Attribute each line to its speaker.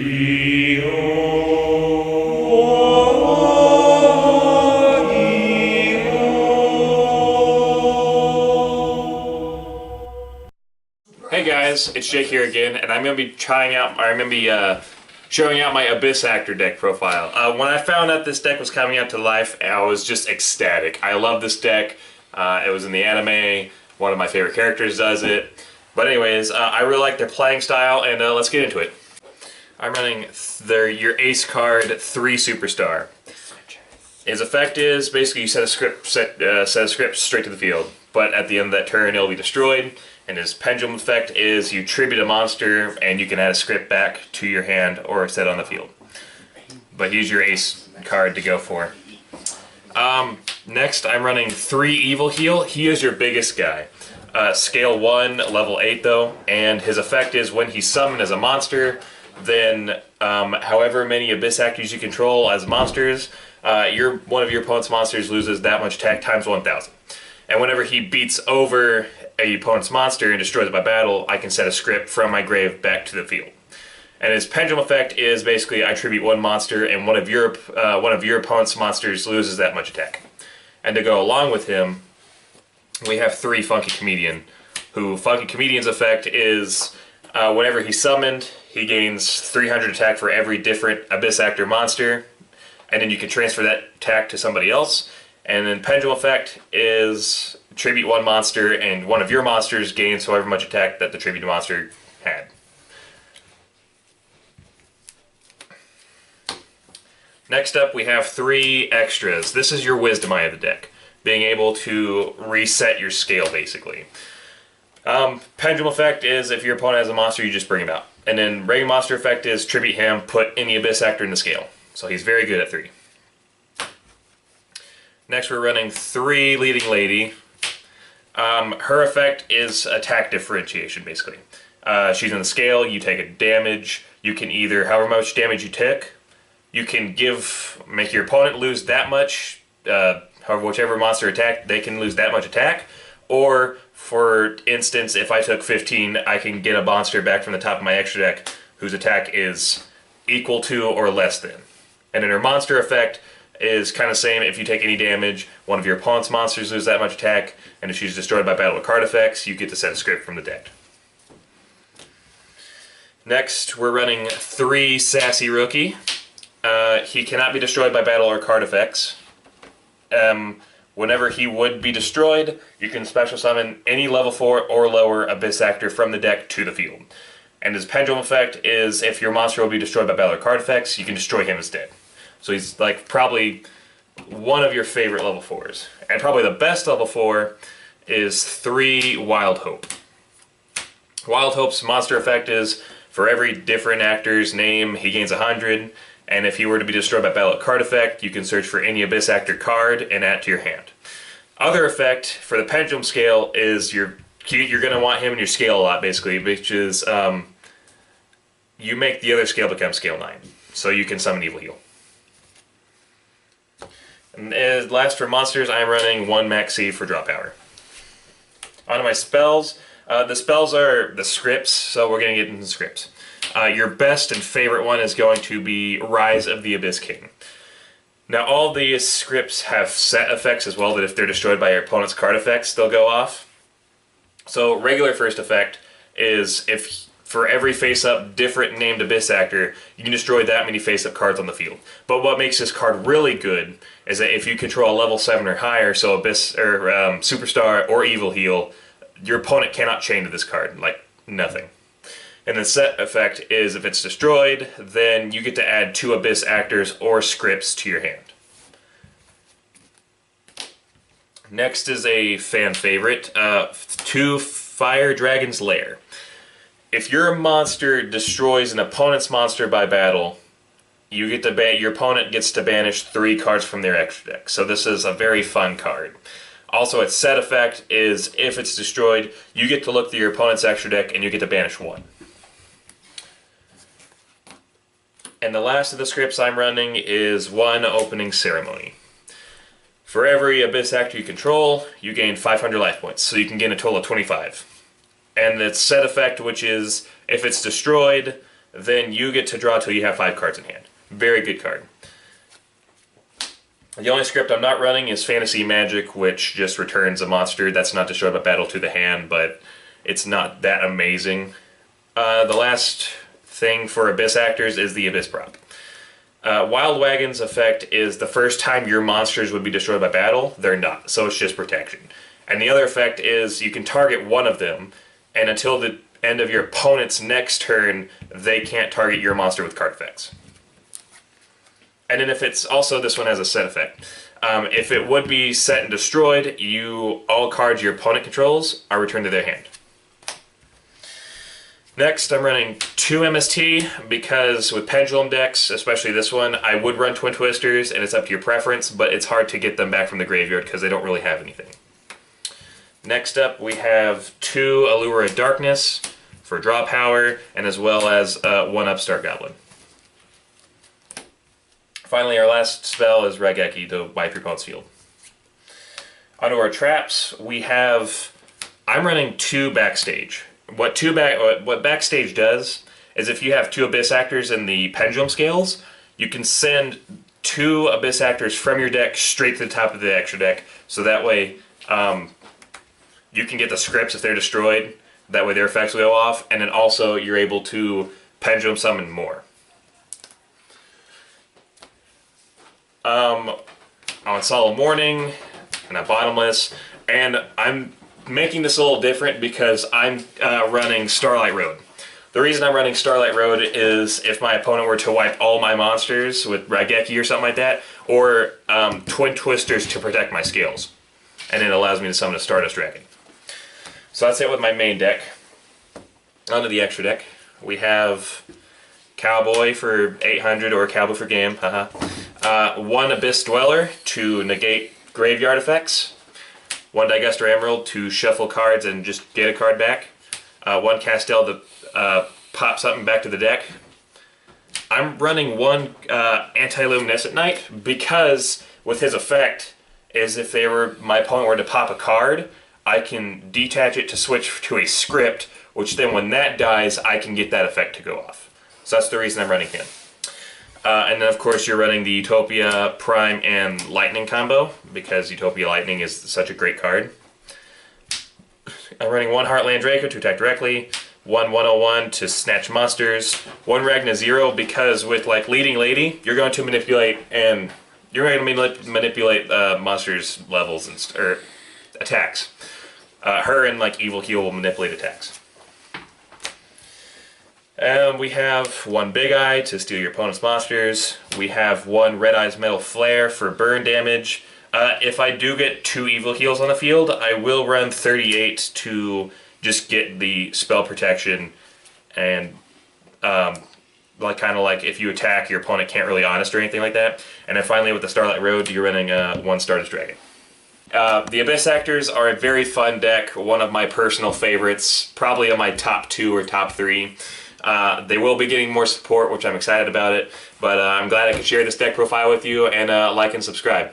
Speaker 1: Hey guys, it's Jake here again, and I'm going to be showing out my Abyss Actor deck profile. When I found out this deck was coming out to life, I was just ecstatic. I love this deck. It was in the anime. One of my favorite characters does it. But anyways, I really like their playing style, and let's get into it. I'm running your ace card, 3 Superstar. His effect is basically you set a script straight to the field, but at the end of that turn it'll be destroyed. And his pendulum effect is you tribute a monster and you can add a script back to your hand or set on the field. But he's your ace card to go for. Next I'm running 3 Evil Heal. He is your biggest guy. Scale 1, level 8 though, and his effect is when he's summoned as a monster, then however many Abyss Actors you control as monsters, one of your opponent's monsters loses that much attack times 1,000. And whenever he beats over a opponent's monster and destroys it by battle, I can set a script from my grave back to the field. And his pendulum effect is basically I tribute 1 monster and one of your opponent's monsters loses that much attack. And to go along with him, we have 3 Funky Comedian, who Funky Comedian's effect is whenever he's summoned, he gains 300 attack for every different Abyss Actor monster, and then you can transfer that attack to somebody else. And then pendulum effect is tribute 1 monster and one of your monsters gains however much attack that the tribute monster had. Next up we have 3 extras. This is your Wisdom Eye of the deck, being able to reset your scale basically. Pendulum effect is if your opponent has a monster you just bring him out. And then regular monster effect is tribute him, put any Abyss Actor in the scale. So he's very good at 3. Next we're running 3 Leading Lady. Her effect is attack differentiation basically. She's in the scale, you take a damage, you can either, however much damage you take, you can make your opponent lose that much, however whichever monster attacked, they can lose that much attack, or for instance if I took 15 I can get a monster back from the top of my extra deck whose attack is equal to or less than. And then her monster effect is kind of same. If you take any damage, one of your opponent's monsters lose that much attack, and if she's destroyed by battle with card effects, you get to set a script from the deck. Next, we're running 3 Sassy Rookie. He cannot be destroyed by battle or card effects. Whenever he would be destroyed, you can special summon any level 4 or lower Abyss Actor from the deck to the field. And his pendulum effect is if your monster will be destroyed by battle or card effects, you can destroy him instead. So he's like probably one of your favorite level 4s. And probably the best level 4 is 3 Wild Hope. Wild Hope's monster effect is for every different actor's name, he gains 100. And if he were to be destroyed by battle or card effect, you can search for any Abyss Actor card and add it to your hand. Other effect for the pendulum scale is you're going to want him in your scale a lot basically, which is you make the other scale become scale 9. So you can summon Evil Heal. And last for monsters, I'm running 1 Maxi for draw power. On my spells, the spells are the scripts, so we're going to get into the scripts. Your best and favorite one is going to be Rise of the Abyss King. Now all these scripts have set effects as well, that if they're destroyed by your opponent's card effects, they'll go off. So regular first effect is if for every face-up different named Abyss Actor, you can destroy that many face-up cards on the field. But what makes this card really good is that if you control a level 7 or higher, so Abyss or Superstar or Evil Heal, your opponent cannot chain to this card, like nothing. And the set effect is if it's destroyed, then you get to add 2 Abyss Actors or scripts to your hand. Next is a fan favorite, 2 Fire Dragon's Lair. If your monster destroys an opponent's monster by battle, you get to your opponent gets to banish 3 cards from their extra deck. So this is a very fun card. Also, its set effect is if it's destroyed, you get to look through your opponent's extra deck and you get to banish 1. And the last of the scripts I'm running is 1 Opening Ceremony. For every Abyss Actor you control, you gain 500 life points, so you can gain a total of 25. And its set effect, which is if it's destroyed, then you get to draw till you have 5 cards in hand. Very good card. The only script I'm not running is Fantasy Magic, which just returns a monster that's not destroyed by battle to the hand, but it's not that amazing. The last thing for Abyss Actors is the Abyss prop. Wild Wagon's effect is the first time your monsters would be destroyed by battle, they're not, so it's just protection. And the other effect is you can target one of them, and until the end of your opponent's next turn, they can't target your monster with card effects. And then if it's also, this one has a set effect. If it would be set and destroyed, all cards your opponent controls are returned to their hand. Next, I'm running 2 MST because with Pendulum decks, especially this one, I would run Twin Twisters, and it's up to your preference, but it's hard to get them back from the graveyard because they don't really have anything. Next up, we have 2 Allure of Darkness for draw power, and as well as 1 Upstart Goblin. Finally, our last spell is Raigeki to wipe your opponent's field. Onto our traps, I'm running 2 Backstage. What Backstage does is if you have 2 Abyss Actors in the Pendulum Scales, you can send 2 Abyss Actors from your deck straight to the top of the extra deck, so that way you can get the scripts if they're destroyed, that way their effects will go off, and then also you're able to Pendulum Summon more. On Solemn Warning, and a Bottomless, and I'm making this a little different because I'm running Starlight Road. The reason I'm running Starlight Road is if my opponent were to wipe all my monsters with Raigeki or something like that, or Twin Twisters to protect my scales. And it allows me to summon a Stardust Dragon. So that's it with my main deck. Onto the extra deck. We have Cowboy for 800 or Cowboy for game, haha. 1 Abyss Dweller to negate graveyard effects. 1 Digestor Emerald to shuffle cards and just get a card back. 1 Castel to pop something back to the deck. I'm running 1 Anti-Luminescent Knight because with his effect is if my opponent were to pop a card, I can detach it to switch to a script, which then when that dies, I can get that effect to go off. So that's the reason I'm running him. And then of course you're running the Utopia Prime and Lightning combo, because Utopia Lightning is such a great card. I'm running 1 Heartland Draco to attack directly, 1 101 to snatch monsters, 1 Ragna Zero because with like Leading Lady, you're going to manipulate monsters' levels or attacks. Her and like Evil Heal will manipulate attacks. We have 1 Big Eye to steal your opponent's monsters. We have 1 Red Eye's Metal Flare for burn damage. If I do get 2 Evil Heals on the field, I will run 38 to just get the spell protection and kind of like if you attack, your opponent can't really honest or anything like that. And then finally with the Starlight Road, you're running 1 Stardust Dragon. The Abyss Actors are a very fun deck, one of my personal favorites, probably on my top 2 or top 3. They will be getting more support, which I'm excited about it, but I'm glad I could share this deck profile with you, and like and subscribe.